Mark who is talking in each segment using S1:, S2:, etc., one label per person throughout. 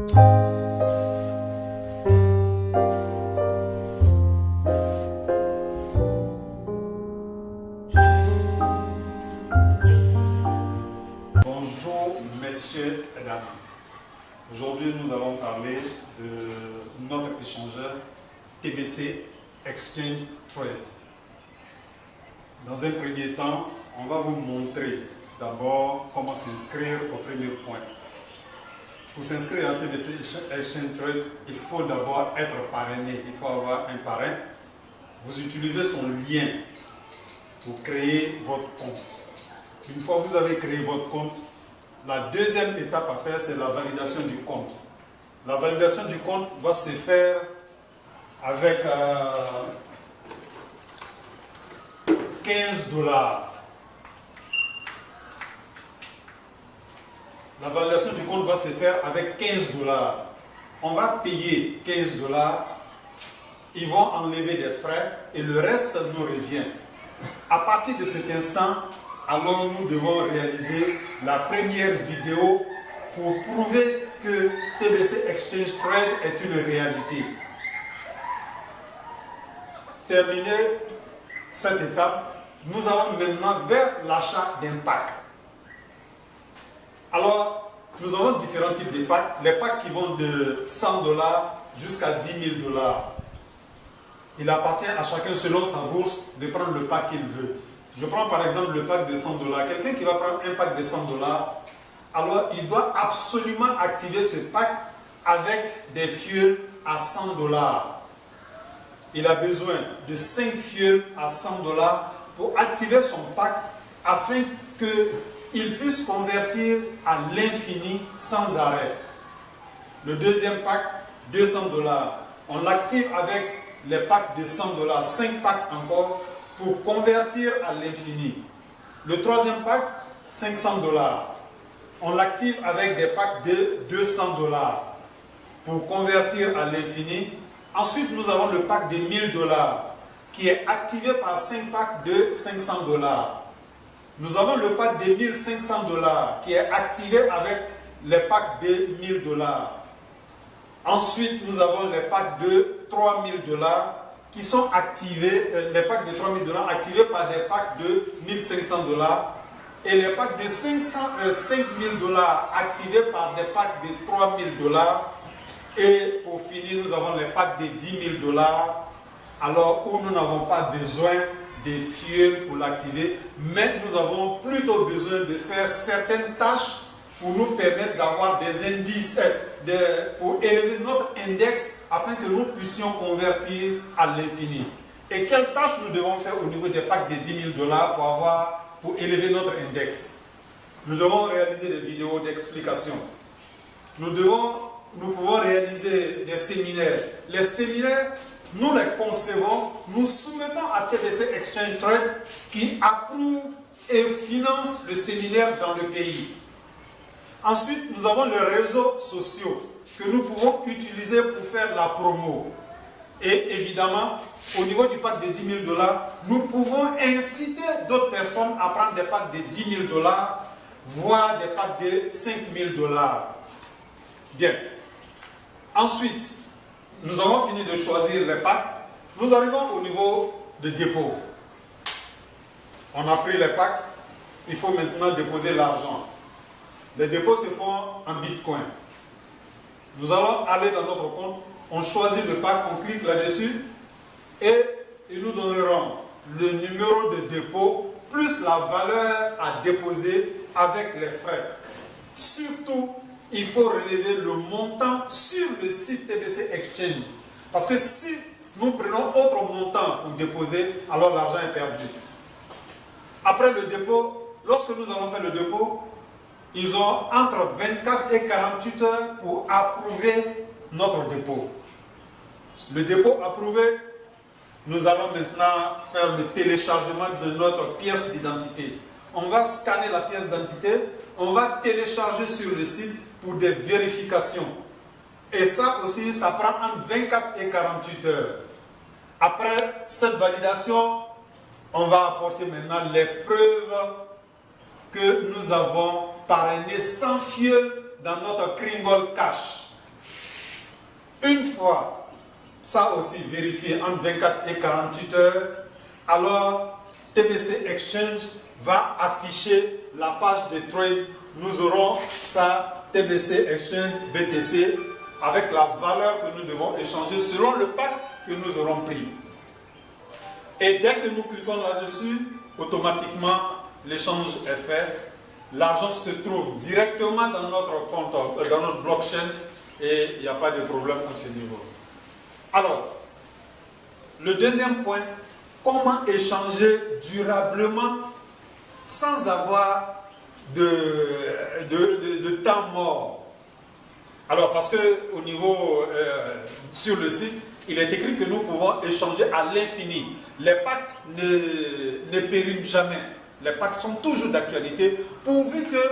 S1: Bonjour messieurs et dames. Aujourd'hui nous allons parler de notre échangeur TBC Exchange Trade. Dans un premier temps, on va vous montrer d'abord comment s'inscrire au premier point. Pour s'inscrire à TBC Exchange Trade, il faut d'abord être parrainé, il faut avoir un parrain. Vous utilisez son lien pour créer votre compte. Une fois que vous avez créé votre compte, la deuxième étape à faire, c'est la validation du compte. La validation du compte va se faire avec 15 $. La validation du compte va se faire avec 15 $. On va payer 15 $. Ils vont enlever des frais et le reste nous revient. À partir de cet instant, alors nous devons réaliser la première vidéo pour prouver que TBC Exchange Trade est une réalité. Terminé cette étape, nous allons maintenant vers l'achat d'un pack. Alors, nous avons différents types de packs. Les packs qui vont de 100 $ jusqu'à 10 000 $. Il appartient à chacun selon sa bourse de prendre le pack qu'il veut. Je prends par exemple le pack de 100 $. Quelqu'un qui va prendre un pack de 100 $, alors il doit absolument activer ce pack avec des fuels à 100 $. Il a besoin de 5 fuels à 100 $ pour activer son pack afin qu'il puisse convertir à l'infini sans arrêt. Le deuxième pack, 200 $. On l'active avec les packs de 100 $, 5 packs encore, pour convertir à l'infini. Le troisième pack, 500 $. On l'active avec des packs de 200 $ pour convertir à l'infini. Ensuite, nous avons le pack de 1000 $ qui est activé par 5 packs de 500 $. Nous avons le pack de 1500 $ qui est activé avec les packs de 1000 $. Ensuite, nous avons les packs de 3000 $ qui sont activés, les packs de 3000 $ activés par des packs de 1500 $ et les packs de 5000 $ activés par des packs de 3000 $. Et pour finir, nous avons les packs de 10 000 $, alors où nous n'avons pas besoin de fuel pour l'activer, mais nous avons plutôt besoin de faire certaines tâches pour nous permettre d'avoir des indices, pour élever notre index afin que nous puissions convertir à l'infini. Et quelles tâches nous devons faire au niveau des packs de 10 000 $ pour élever notre index? Nous devons réaliser des vidéos d'explication. Nous pouvons réaliser des séminaires. Les séminaires, nous les concevons, nous soumettons à TBC Exchange Trade qui approuve et finance le séminaire dans le pays. Ensuite, nous avons les réseaux sociaux que nous pouvons utiliser pour faire la promo. Et évidemment, au niveau du pack de 10 000 $, nous pouvons inciter d'autres personnes à prendre des packs de 10 000 $, voire des packs de 5 000 $. Bien. Ensuite, nous avons fini de choisir les packs. Nous arrivons au niveau de dépôt. On a pris les packs. Il faut maintenant déposer l'argent. Les dépôts se font en Bitcoin. Nous allons aller dans notre compte. On choisit le pack, on clique là-dessus et ils nous donneront le numéro de dépôt plus la valeur à déposer avec les frais. Surtout, il faut relever le montant sur le site TBC Exchange. Parce que si nous prenons autre montant pour déposer, alors l'argent est perdu. Après le dépôt, lorsque nous avons fait le dépôt, ils ont entre 24 et 48 heures pour approuver notre dépôt. Le dépôt approuvé, nous allons maintenant faire le téléchargement de notre pièce d'identité. On va scanner la pièce d'identité, on va télécharger sur le site pour des vérifications. Et ça aussi, ça prend entre 24 et 48 heures. Après cette validation, on va apporter maintenant les preuves que nous avons parrainé sans fuel dans notre Kringle Cash. Une fois ça aussi vérifié entre 24 et 48 heures, alors TBC Exchange va afficher la page de trade. Nous aurons ça, TBC Exchange BTC, avec la valeur que nous devons échanger selon le pack que nous aurons pris. Et dès que nous cliquons là-dessus, automatiquement l'échange est fait. L'argent se trouve directement dans notre compte, dans notre blockchain, et il n'y a pas de problème à ce niveau. Alors, le deuxième point, comment échanger durablement sans avoir de temps mort. Alors, parce que au niveau, sur le site, il est écrit que nous pouvons échanger à l'infini. Les packs ne périment jamais. Les packs sont toujours d'actualité, pourvu que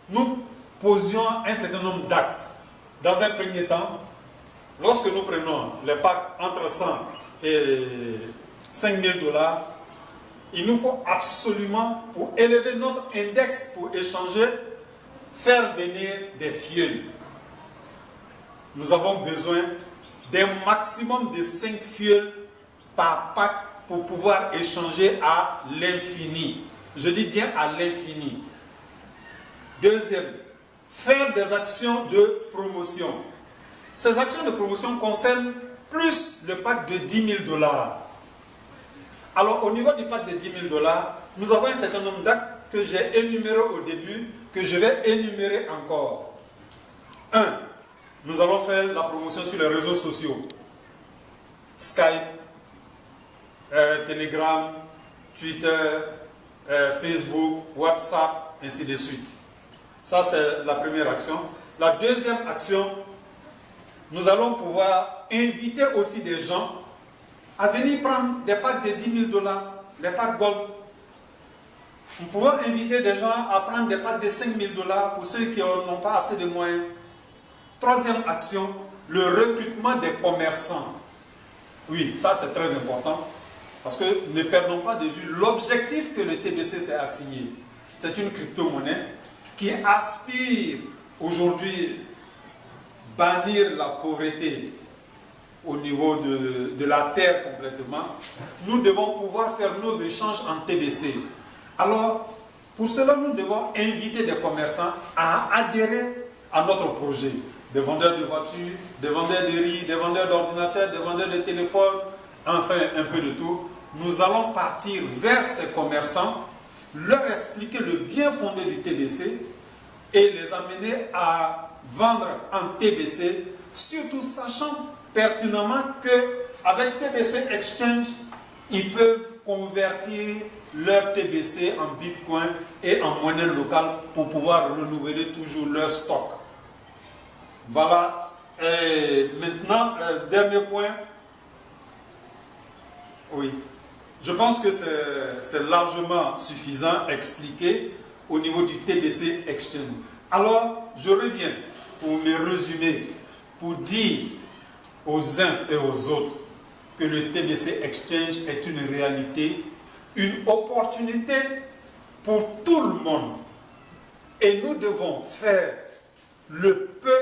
S1: nous posions un certain nombre d'actes. Dans un premier temps, lorsque nous prenons les packs entre 100 et 5 000 $, il nous faut absolument, pour élever notre index pour échanger, faire venir des fioles. Nous avons besoin d'un maximum de 5 fioles par pack pour pouvoir échanger à l'infini. Je dis bien à l'infini. Deuxième, faire des actions de promotion. Ces actions de promotion concernent plus le pack de 10 000 $. Alors, au niveau du pack de 10 000 $, nous avons un certain nombre d'actes que j'ai énumérés au début, que je vais énumérer encore. 1. Nous allons faire la promotion sur les réseaux sociaux. Skype, Telegram, Twitter, Facebook, WhatsApp, ainsi de suite. Ça, c'est la première action. La deuxième action, nous allons pouvoir inviter aussi des gens à venir prendre des packs de 10 000 $, les packs Gold. Nous pouvons inviter des gens à prendre des packs de 5 000 $ pour ceux qui n'ont pas assez de moyens. Troisième action, le recrutement des commerçants. Oui, ça c'est très important, parce que ne perdons pas de vue l'objectif que le TBC s'est assigné. C'est une crypto-monnaie qui aspire aujourd'hui bannir la pauvreté au niveau de la terre complètement. Nous devons pouvoir faire nos échanges en TBC. Alors, pour cela, nous devons inviter des commerçants à adhérer à notre projet. Des vendeurs de voitures, des vendeurs de riz, des vendeurs d'ordinateurs, des vendeurs de téléphones, enfin un peu de tout. Nous allons partir vers ces commerçants, leur expliquer le bien fondé du TBC et les amener à vendre en TBC, surtout sachant pertinemment qu'avec TBC Exchange, ils peuvent convertir leur TBC en Bitcoin et en monnaie locale pour pouvoir renouveler toujours leur stock. Voilà. Et maintenant, dernier point. Oui. Je pense que c'est largement suffisant expliqué au niveau du TBC Exchange. Alors, je reviens pour me résumer, pour dire aux uns et aux autres que le TBC Exchange est une réalité, une opportunité pour tout le monde. Et nous devons faire le peu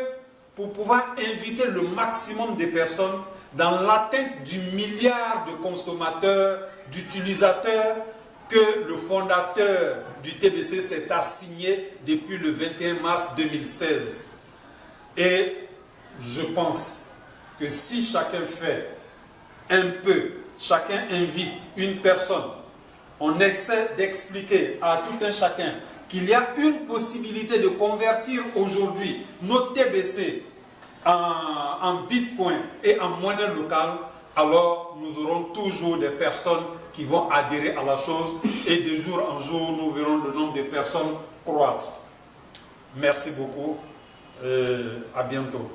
S1: pour pouvoir inviter le maximum de personnes dans l'atteinte du milliard de consommateurs, d'utilisateurs que le fondateur du TBC s'est assigné depuis le 21 mars 2016. Et je pense que si chacun fait un peu, chacun invite une personne, on essaie d'expliquer à tout un chacun qu'il y a une possibilité de convertir aujourd'hui notre TBC en Bitcoin et en monnaie locale, alors nous aurons toujours des personnes qui vont adhérer à la chose et de jour en jour, nous verrons le nombre de personnes croître. Merci beaucoup et à bientôt.